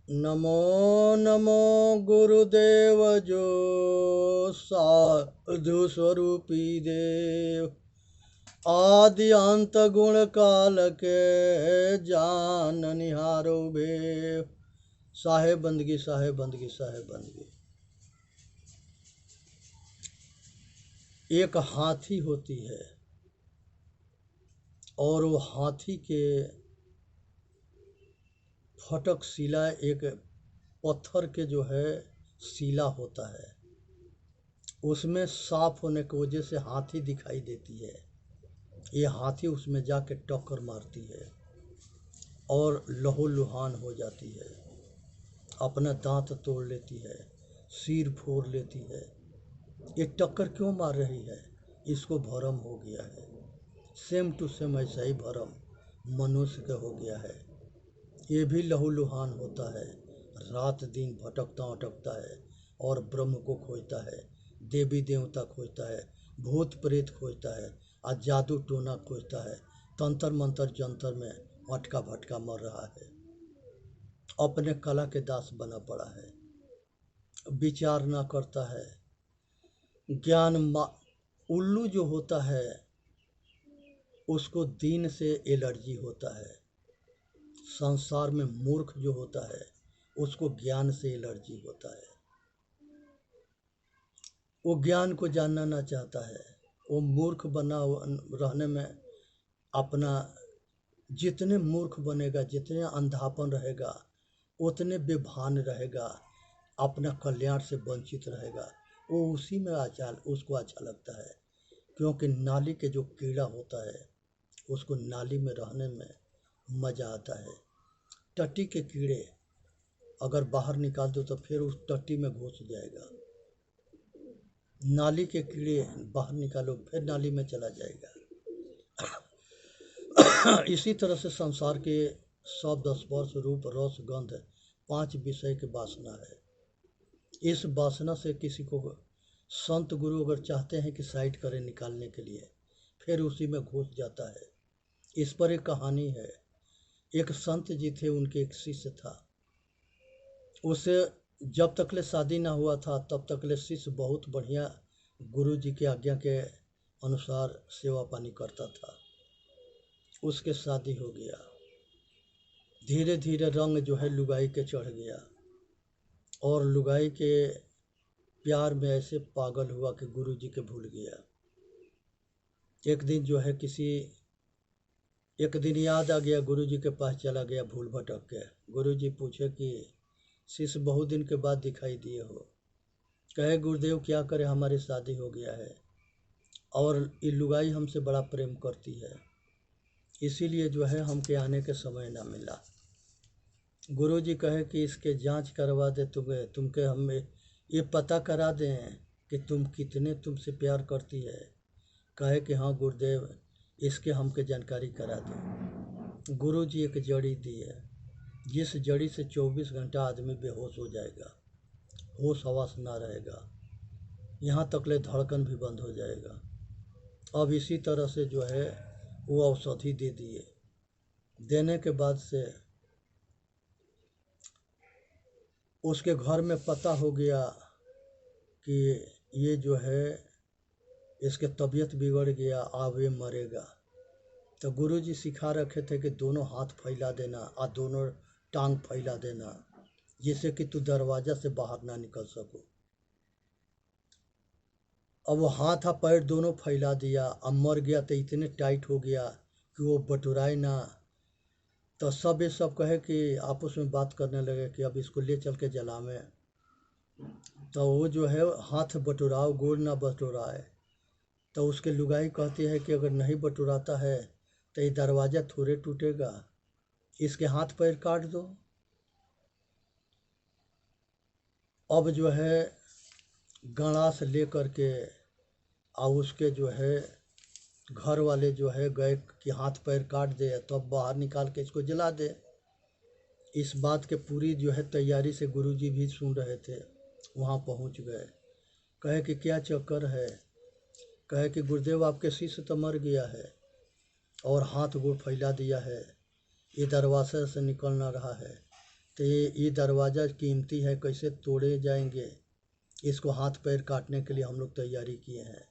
नमो नमो गुरुदेव जो साधु स्वरूपी देव, आदि अंत गुण काल के जान निहारो भेव। साहेब बंदगी, साहेब बंदगी, साहेब बंदगी। एक हाथी होती है और वो हाथी के फटक शिला एक पत्थर के जो है शिला होता है, उसमें साफ होने की वजह से हाथी दिखाई देती है। ये हाथी उसमें जाके टक्कर मारती है और लहूलुहान हो जाती है, अपना दांत तोड़ लेती है, सिर फोड़ लेती है। ये टक्कर क्यों मार रही है? इसको भरम हो गया है। सेम टू सेम ऐसा ही भरम मनुष्य का हो गया है। ये भी लहूलुहान होता है, रात दिन भटकता अटकता है और ब्रह्म को खोजता है, देवी देवता खोजता है, भूत प्रेत खोजता है, और जादू टोना खोजता है, तंत्र मंत्र जंतर में अटका भटका मर रहा है, अपने कला के दास बना पड़ा है, विचार ना करता है। ज्ञान उल्लू जो होता है उसको दीन से एलर्जी होता है। संसार में मूर्ख जो होता है उसको ज्ञान से एलर्जी होता है। वो ज्ञान को जानना ना चाहता है। वो मूर्ख बना रहने में अपना, जितने मूर्ख बनेगा, जितने अंधापन रहेगा, उतने बेभान रहेगा, अपना कल्याण से वंचित रहेगा। वो उसी में उसको अच्छा लगता है, क्योंकि नाली के जो कीड़ा होता है उसको नाली में रहने में मज़ा आता है। टट्टी के कीड़े अगर बाहर निकाल दो तो फिर उस टट्टी में घुस जाएगा। नाली के कीड़े बाहर निकालो फिर नाली में चला जाएगा। इसी तरह से संसार के शब्द स्पर्श रूप रस गंध 5 विषय की वासना है। इस वासना से किसी को संत गुरु अगर चाहते हैं कि साइड करें निकालने के लिए, फिर उसी में घुस जाता है। इस पर एक कहानी है। एक संत जी थे, उनके एक शिष्य था। उसे जब तकले शादी ना हुआ था तब तकले शिष्य बहुत बढ़िया गुरु जी की आज्ञा के अनुसार सेवा पानी करता था। उसके शादी हो गया, धीरे धीरे रंग जो है लुगाई के चढ़ गया और लुगाई के प्यार में ऐसे पागल हुआ कि गुरु जी के भूल गया। एक दिन जो है एक दिन याद आ गया, गुरु जी के पास चला गया भूल भटक के। गुरु जी पूछे कि शिष्य बहुत दिन के बाद दिखाई दिए हो। कहे गुरुदेव क्या करे, हमारी शादी हो गया है और ये लुगाई हमसे बड़ा प्रेम करती है, इसीलिए जो है हमके आने के समय ना मिला। गुरु जी कहे कि इसके जांच करवा दे, तुमके हमें ये पता करा दें कि कितने तुमसे प्यार करती है। कहे कि हाँ गुरुदेव, इसके हमके जानकारी करा दो। गुरु जी एक जड़ी दी है, जिस जड़ी से 24 घंटा आदमी बेहोश हो जाएगा, होश हवास ना रहेगा, यहाँ तकले धड़कन भी बंद हो जाएगा। अब इसी तरह से जो है वो औषधि दे दिए। देने के बाद से उसके घर में पता हो गया कि ये जो है इसके तबीयत बिगड़ गया, अब ये मरेगा। तो गुरु जी सिखा रखे थे कि दोनों हाथ फैला देना और दोनों टांग फैला देना, जिससे कि तू दरवाजा से बाहर ना निकल सको। अब वो हाथ पैर दोनों फैला दिया, अब मर गया तो इतने टाइट हो गया कि वो बटुराए ना। तो सब ये सब कहे कि आपस में बात करने लगे कि अब इसको ले चल के जलावें। तो वो जो है हाथ बटुराओ गोड़ ना बटुराए। तो उसके लुगाई कहती है कि अगर नहीं बटुराता है तो ये दरवाज़ा थोड़े टूटेगा, इसके हाथ पैर काट दो। अब जो है गणास ले करके और उसके जो है घर वाले जो है गए कि हाथ पैर काट दे तो अब बाहर निकाल के इसको जला दे। इस बात के पूरी जो है तैयारी से गुरुजी भी सुन रहे थे, वहाँ पहुँच गए। कहे कि क्या चक्कर है? कहे कि गुरुदेव आपके शिष्य तो मर गया है और हाथ गोड़ फैला दिया है, ये दरवाजे से निकल ना रहा है। तो ये दरवाज़ा कीमती है, कैसे तोड़े जाएंगे, इसको हाथ पैर काटने के लिए हम लोग तैयारी किए हैं।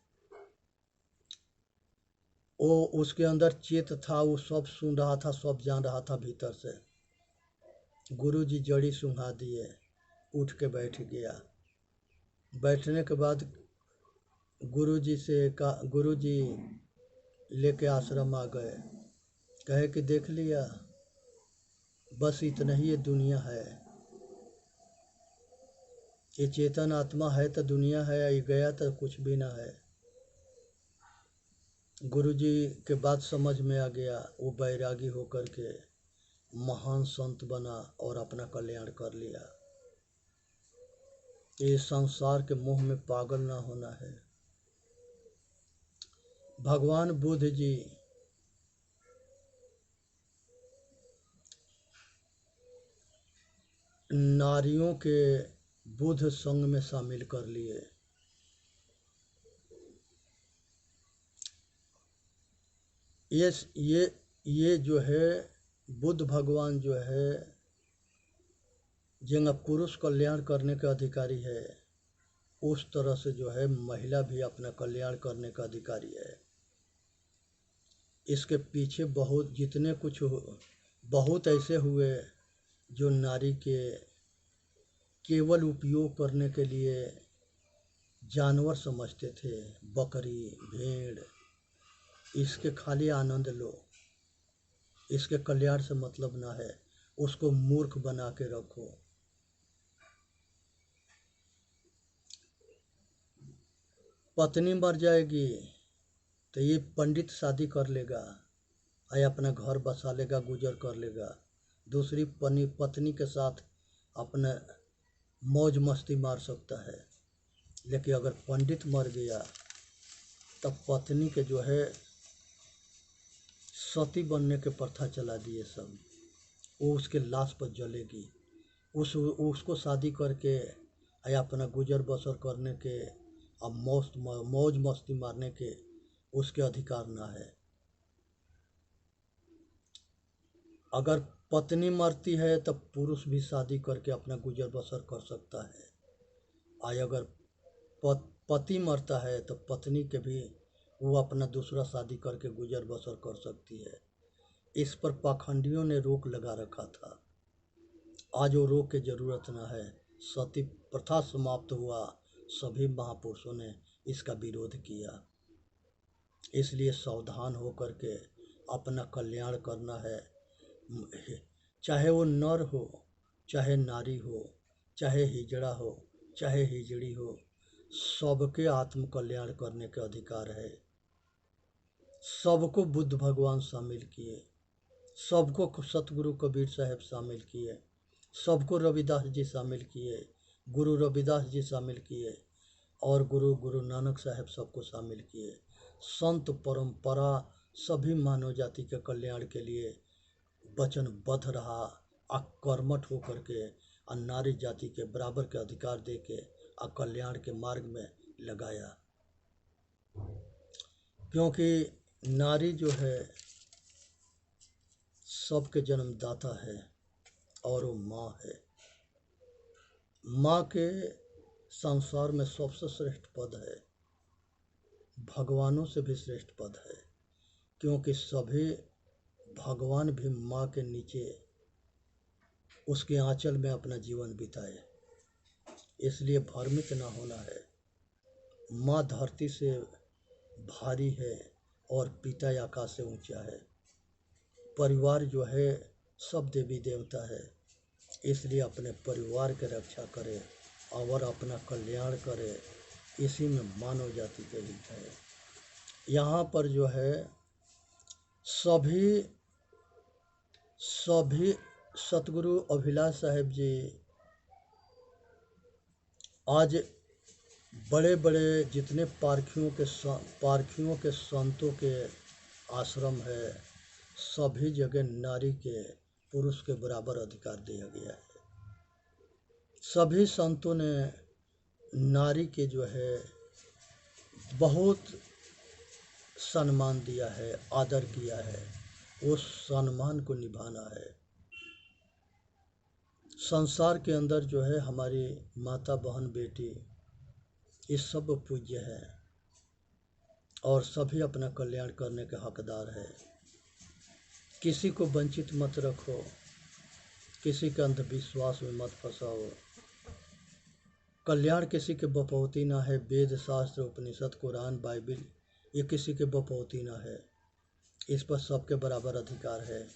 वो उसके अंदर चेत था, वो सब सुन रहा था, सब जान रहा था भीतर से। गुरुजी जड़ी सुंघा दिए, उठ के बैठ गया। बैठने के बाद गुरुजी से कहा, गुरुजी लेके आश्रम आ गए, कहे कि देख लिया, बस इतना ही ये दुनिया है, ये चेतन आत्मा है तो दुनिया है, ये गया तो कुछ भी ना है। गुरुजी के बात समझ में आ गया, वो बैरागी होकर के महान संत बना और अपना कल्याण कर लिया। ये संसार के मोह में पागल ना होना है। भगवान बुद्ध जी नारियों के बुद्ध संघ में शामिल कर लिए। ये जो है बुद्ध भगवान जो है जिनका पुरुष कल्याण करने का अधिकारी है, उस तरह से जो है महिला भी अपना कल्याण करने का अधिकारी है। इसके पीछे बहुत ऐसे हुए जो नारी के केवल उपयोग करने के लिए जानवर समझते थे, बकरी भेड़, इसके खाली आनंद लो, इसके कल्याण से मतलब ना है, उसको मूर्ख बना के रखो। पत्नी मर जाएगी तो ये पंडित शादी कर लेगा, या अपना घर बसा लेगा, गुजर कर लेगा, दूसरी पत्नी के साथ अपना मौज मस्ती मार सकता है। लेकिन अगर पंडित मर गया तब पत्नी के जो है सती बनने के प्रथा चला दिए सब, वो उसके लाश पर जलेगी। उसको शादी करके या अपना गुजर बसर करने के अब मौज मस्ती मारने के उसके अधिकार ना है। अगर पत्नी मरती है तब पुरुष भी शादी करके अपना गुजर बसर कर सकता है। अगर पति मरता है तो पत्नी के भी वो अपना दूसरा शादी करके गुजर बसर कर सकती है। इस पर पाखंडियों ने रोक लगा रखा था। आज वो रोक की जरूरत ना है। सती प्रथा समाप्त हुआ, सभी महापुरुषों ने इसका विरोध किया। इसलिए सावधान होकर के अपना कल्याण करना है। चाहे वो नर हो, चाहे नारी हो, चाहे हिजड़ा हो, चाहे हिजड़ी हो, सबके आत्म कल्याण करने का अधिकार है। सबको बुद्ध भगवान शामिल किए, सबको सतगुरु कबीर साहब शामिल किए, सबको रविदास जी शामिल किए, गुरु रविदास जी शामिल किए और गुरु नानक साहब सबको शामिल किए। संत परंपरा सभी मानव जाति के कल्याण के लिए वचनबद्ध रहा, कर्मठ होकर के और नारी जाति के बराबर के अधिकार दे के और कल्याण के मार्ग में लगाया। क्योंकि नारी जो है सबके जन्मदाता है और वो माँ है। माँ के संसार में सबसे श्रेष्ठ पद है, भगवानों से भी श्रेष्ठ पद है। क्योंकि सभी भगवान भी माँ के नीचे उसके आंचल में अपना जीवन बिताए, इसलिए भ्रमित ना होना है। माँ धरती से भारी है और पिता आकाश से ऊंचा है। परिवार जो है सब देवी देवता है, इसलिए अपने परिवार की रक्षा करे और अपना कल्याण करे, इसी में मानव जाति के हित है। यहाँ पर जो है सभी सतगुरु अभिलाष साहब जी आज बड़े बड़े जितने पारखियों के संतों के आश्रम है, सभी जगह नारी के पुरुष के बराबर अधिकार दिया गया है। सभी संतों ने नारी के जो है बहुत सम्मान दिया है, आदर किया है, उस सम्मान को निभाना है। संसार के अंदर जो है हमारी माता बहन बेटी ये सब पूज्य है और सभी अपना कल्याण करने के हकदार है। किसी को वंचित मत रखो, किसी के अंधविश्वास में मत फंसाओ। कल्याण किसी के बपौती ना है। वेद शास्त्र उपनिषद कुरान बाइबिल ये किसी के बपौती ना है। इस पर सबके बराबर अधिकार है।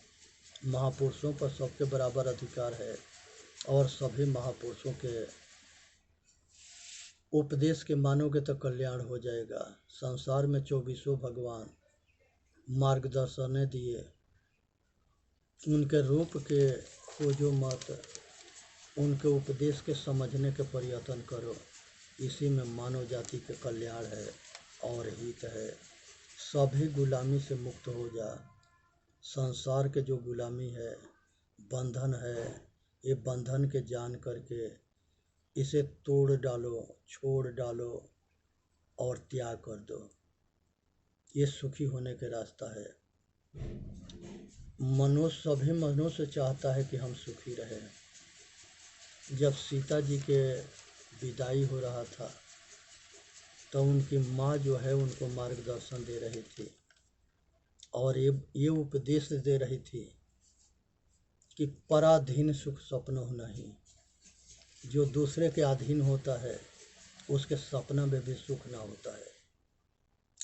महापुरुषों पर सबके बराबर अधिकार है और सभी महापुरुषों के उपदेश के मानोगे तो कल्याण हो जाएगा। संसार में 24 भगवान मार्गदर्शन दिए, उनके रूप के खोजो मत, उनके उपदेश के समझने के प्रयत्न करो। इसी में मानव जाति के कल्याण है और हित है। सभी गुलामी से मुक्त हो जा। संसार के जो गुलामी है, बंधन है, ये बंधन के जान करके इसे तोड़ डालो, छोड़ डालो और त्याग कर दो। ये सुखी होने के रास्ता है। सभी मनुष्य चाहता है कि हम सुखी रहें। जब सीता जी के विदाई हो रहा था तो उनकी माँ जो है उनको मार्गदर्शन दे रही थी और ये उपदेश दे रही थी कि पराधीन सुख सपनों नहीं। जो दूसरे के अधीन होता है उसके सपना में भी सुख ना होता है।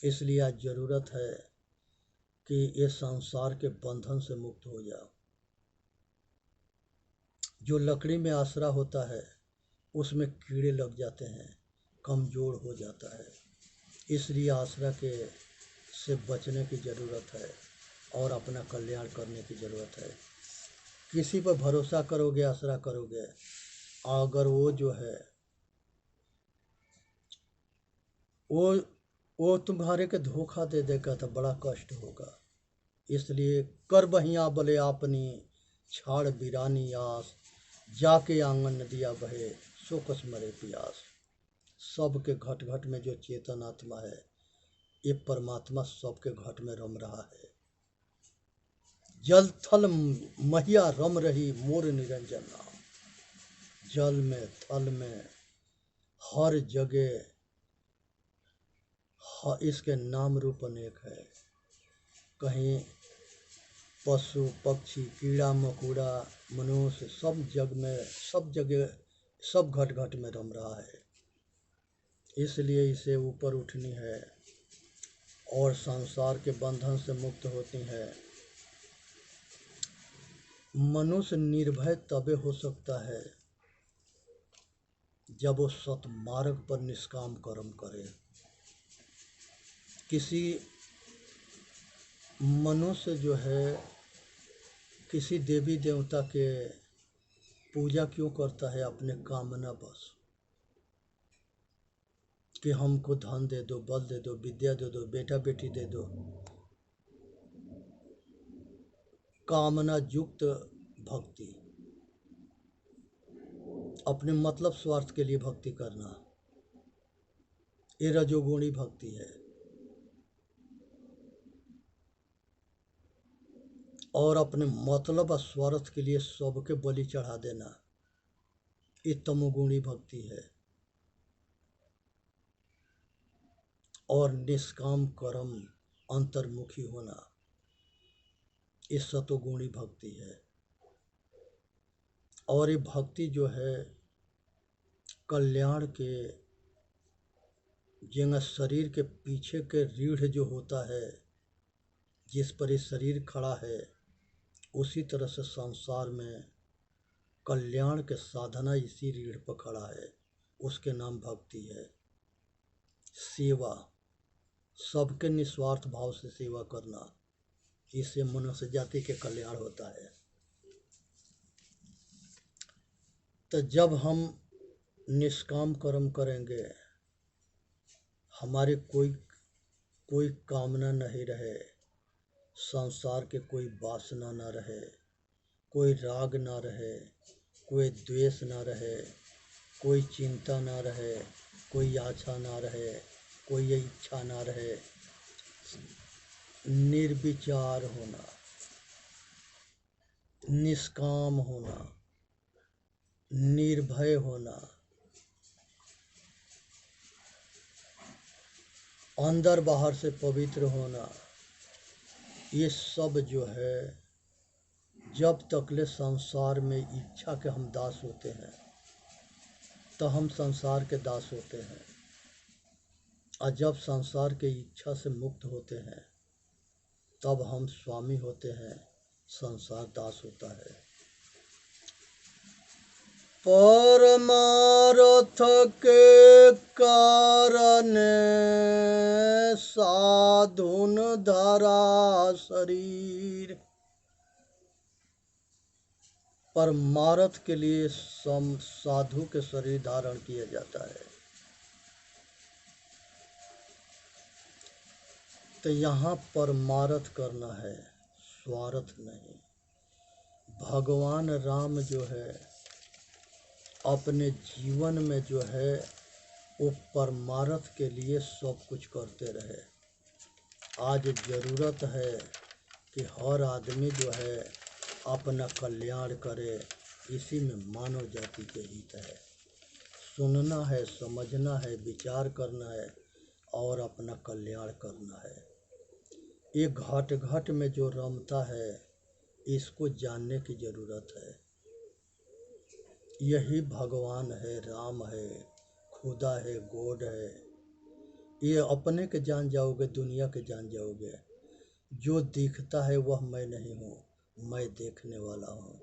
इसलिए आज ज़रूरत है कि ये संसार के बंधन से मुक्त हो जाओ। जो लकड़ी में आसरा होता है उसमें कीड़े लग जाते हैं, कमज़ोर हो जाता है। इसलिए आसरा के से बचने की ज़रूरत है और अपना कल्याण करने की ज़रूरत है। किसी पर भरोसा करोगे, आसरा करोगे, अगर वो जो है वो तुम्हारे के धोखा दे देगा तो बड़ा कष्ट होगा। इसलिए कर बहिया बोले आपनी छाड़ बिरानी आस, जाके आंगन नदिया बहे सो कस मरे पियास। सबके घट घट में जो चेतन आत्मा है ये परमात्मा सबके घट में रम रहा है। जल थल महिया रम रही मोर निरंजन नाम। जल में थल में हर जगह इसके नाम रूप अनेक है। कहीं पशु पक्षी कीड़ा मकोड़ा मनुष्य सब जगह सब घट घट में रम रहा है। इसलिए इसे ऊपर उठनी है और संसार के बंधन से मुक्त होती है। मनुष्य निर्भय तबे हो सकता है जब वो सतमार्ग पर निष्काम कर्म करे। किसी मनुष्य जो है किसी देवी देवता के पूजा क्यों करता है? अपने कामना बस कि हमको धन दे दो, बल दे दो, विद्या दे दो, बेटा बेटी दे दो। कामना युक्त भक्ति, अपने मतलब स्वार्थ के लिए भक्ति करना, ये रजोगुणी भक्ति है। और अपने मतलब और स्वार्थ के लिए सबके बलि चढ़ा देना, ये तमोगुणी भक्ति है। और निष्काम कर्म अंतर्मुखी होना, ये सतोगुणी भक्ति है। और ये भक्ति जो है कल्याण के जिन शरीर के पीछे के रीढ़ जो होता है, जिस पर ये शरीर खड़ा है, उसी तरह से संसार में कल्याण के साधना इसी रीढ़ पर खड़ा है। उसके नाम भक्ति है। सेवा, सबके निस्वार्थ भाव से सेवा करना, इससे मनुष्य जाति के कल्याण होता है। तो जब हम निष्काम कर्म करेंगे, हमारे कोई कामना नहीं रहे, संसार के कोई वासना ना रहे, कोई राग ना रहे, कोई द्वेष ना रहे, कोई चिंता ना रहे, कोई आशा ना रहे, कोई इच्छा ना रहे, निर्विचार होना, निष्काम होना, निर्भय होना, अंदर बाहर से पवित्र होना, ये सब जो है जब तकले संसार में इच्छा के हम दास होते हैं तो हम संसार के दास होते हैं, और जब संसार के इच्छा से मुक्त होते हैं तब हम स्वामी होते हैं, संसार दास होता है। परमार्थ के कारण साधुन धरा शरीर, परमार्थ के लिए साधु के शरीर धारण किया जाता है। तो यहाँ परमार्थ करना है, स्वार्थ नहीं। भगवान राम जो है अपने जीवन में जो है वो परमार्थ के लिए सब कुछ करते रहे। आज ज़रूरत है कि हर आदमी जो है अपना कल्याण करे, इसी में मानव जाति के हित है। सुनना है, समझना है, विचार करना है और अपना कल्याण करना है। ये घट घट में जो रमता है इसको जानने की ज़रूरत है। यही भगवान है, राम है, खुदा है, गॉड है। ये अपने के जान जाओगे, दुनिया के जान जाओगे। जो दिखता है वह मैं नहीं हूँ, मैं देखने वाला हूँ।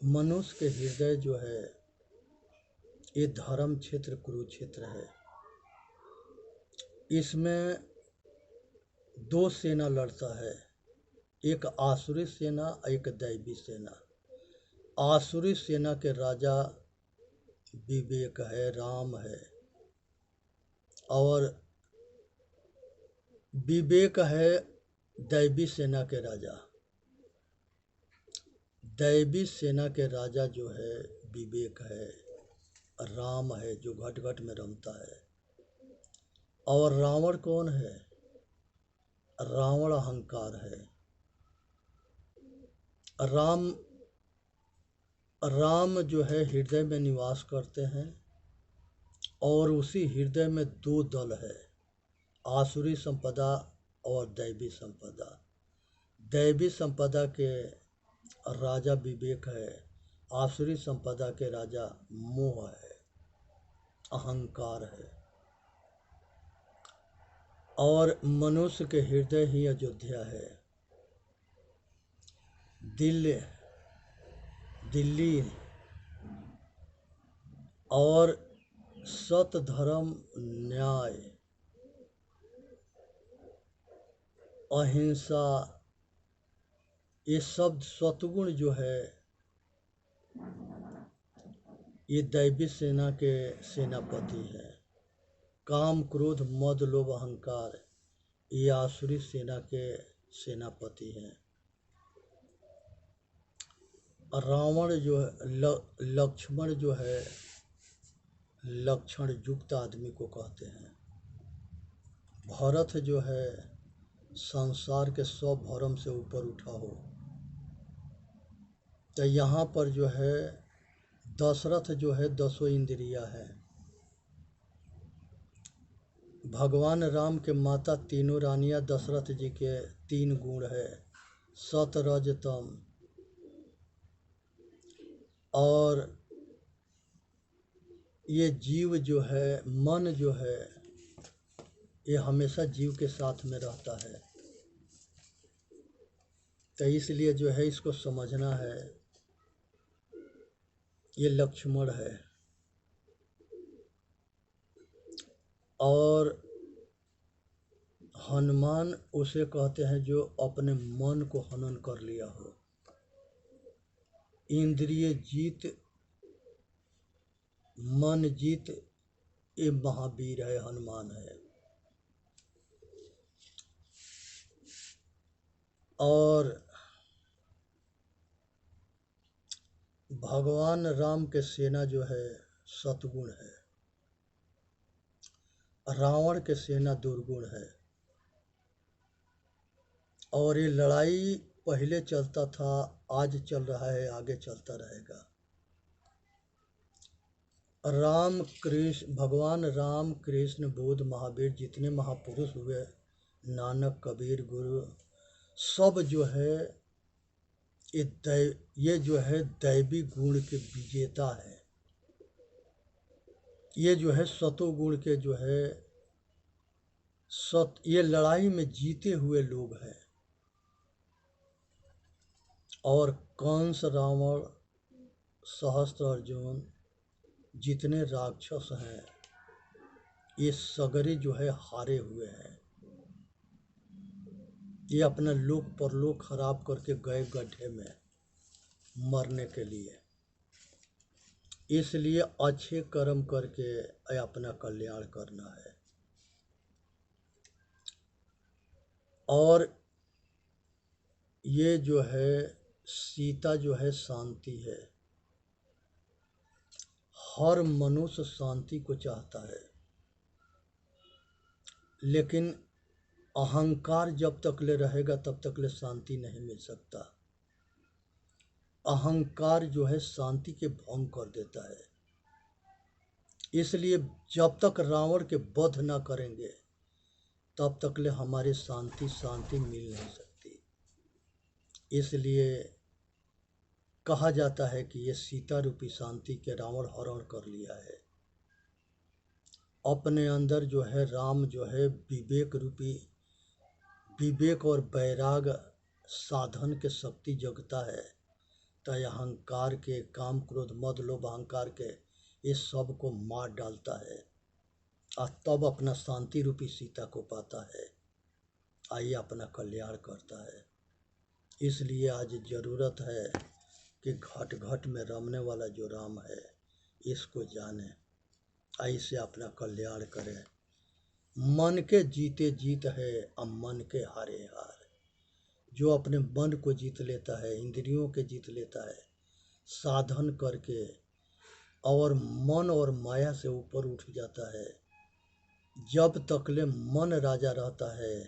मनुष्य के हृदय जो है ये धर्म क्षेत्र कुरुक्षेत्र है। इसमें दो सेना लड़ता है, एक आसुरी सेना, एक दैवी सेना। आसुरी सेना के राजा विवेक है, राम है, और विवेक है दैवी सेना के राजा। दैवी सेना के राजा जो है विवेक है, राम है जो घट घट में रमता है। और रावण कौन है? रावण अहंकार है। राम जो है हृदय में निवास करते हैं, और उसी हृदय में दो दल है, आसुरी संपदा और दैवी संपदा। दैवी संपदा के राजा विवेक है, आसुरी संपदा के राजा मोह है, अहंकार है। और मनुष्य के हृदय ही अयोध्या है। दिल्ली और सत, धर्म, न्याय, अहिंसा, ये सब सतगुण जो है ये दैवी सेना के सेनापति है। काम, क्रोध, मद, लोभ, अहंकार ये आसुरी सेना के सेनापति हैं। रावण जो है, लक्ष्मण जो है लक्षण युक्त आदमी को कहते हैं। भरत जो है संसार के सब भरम से ऊपर उठा हो। तो यहाँ पर जो है दशरथ जो है 10 इंद्रियां हैं। भगवान राम के माता तीनों रानियां दशरथ जी के 3 गुण है, सत, रज, तम। और ये जीव जो है, मन जो है ये हमेशा जीव के साथ में रहता है। तो इसलिए जो है इसको समझना है। ये लक्ष्मण है। और हनुमान उसे कहते हैं जो अपने मन को हनन कर लिया हो। इंद्रिय जीत, मन जीत, ये महावीर है, हनुमान है। और भगवान राम के सेना जो है सतगुण है, रावण के सेना दुर्गुण है। और ये लड़ाई पहले चलता था, आज चल रहा है, आगे चलता रहेगा। राम कृष्ण, भगवान राम कृष्ण बुद्ध महावीर जितने महापुरुष हुए, नानक कबीर गुरु, सब जो है ये जो है दैवी गुण के विजेता है। ये जो है सतोगुण के जो है ये लड़ाई में जीते हुए लोग हैं। और कंस, रावण, सहस्त्र अर्जुन, जितने राक्षस हैं, ये सगरे जो है हारे हुए हैं। ये अपना लोक परलोक खराब करके गए गड्ढे में मरने के लिए। इसलिए अच्छे कर्म करके अपना कल्याण करना है। और ये जो है सीता जो है शांति है। हर मनुष्य शांति को चाहता है, लेकिन अहंकार जब तक ले रहेगा तब तक ले शांति नहीं मिल सकता। अहंकार जो है शांति के भंग कर देता है। इसलिए जब तक रावण के वध ना करेंगे तब तक ले हमारी शांति मिल नहीं सकती। इसलिए कहा जाता है कि ये सीता रूपी शांति के रावण हरण कर लिया है। अपने अंदर जो है राम जो है विवेक रूपी, विवेक और वैराग साधन के शक्ति जगता है, तो अहंकार के, काम क्रोध मद लोभ अहंकार के, ये सब को मार डालता है और तब अपना शांति रूपी सीता को पाता है, आइए अपना कल्याण करता है। इसलिए आज ज़रूरत है कि घट घट में रमने वाला जो राम है इसको जाने, ऐसे अपना कल्याण करें। मन के जीते जीत है, अब मन के हारे हार। जो अपने मन को जीत लेता है, इंद्रियों के जीत लेता है साधन करके, और मन और माया से ऊपर उठ जाता है। जब तकले मन राजा रहता है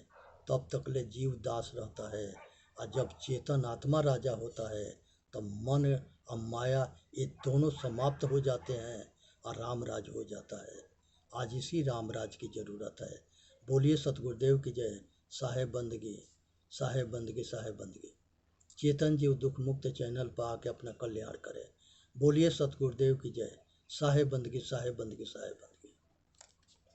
तब तकले जीव दास रहता है, और जब चेतन आत्मा राजा होता है तब मन और माया ये दोनों समाप्त हो जाते हैं और रामराज हो जाता है। आज इसी रामराज की ज़रूरत है। बोलिए सतगुरुदेव की जय। साहेब बंदगी, साहेब बंदगी, साहेब बंदगी। चेतन जीव दुख मुक्त चैनल पर आके अपना कल्याण करें। बोलिए सतगुरुदेव की जय। साहेब बंदगी, साहेब बंदगी, साहेब बंदगी।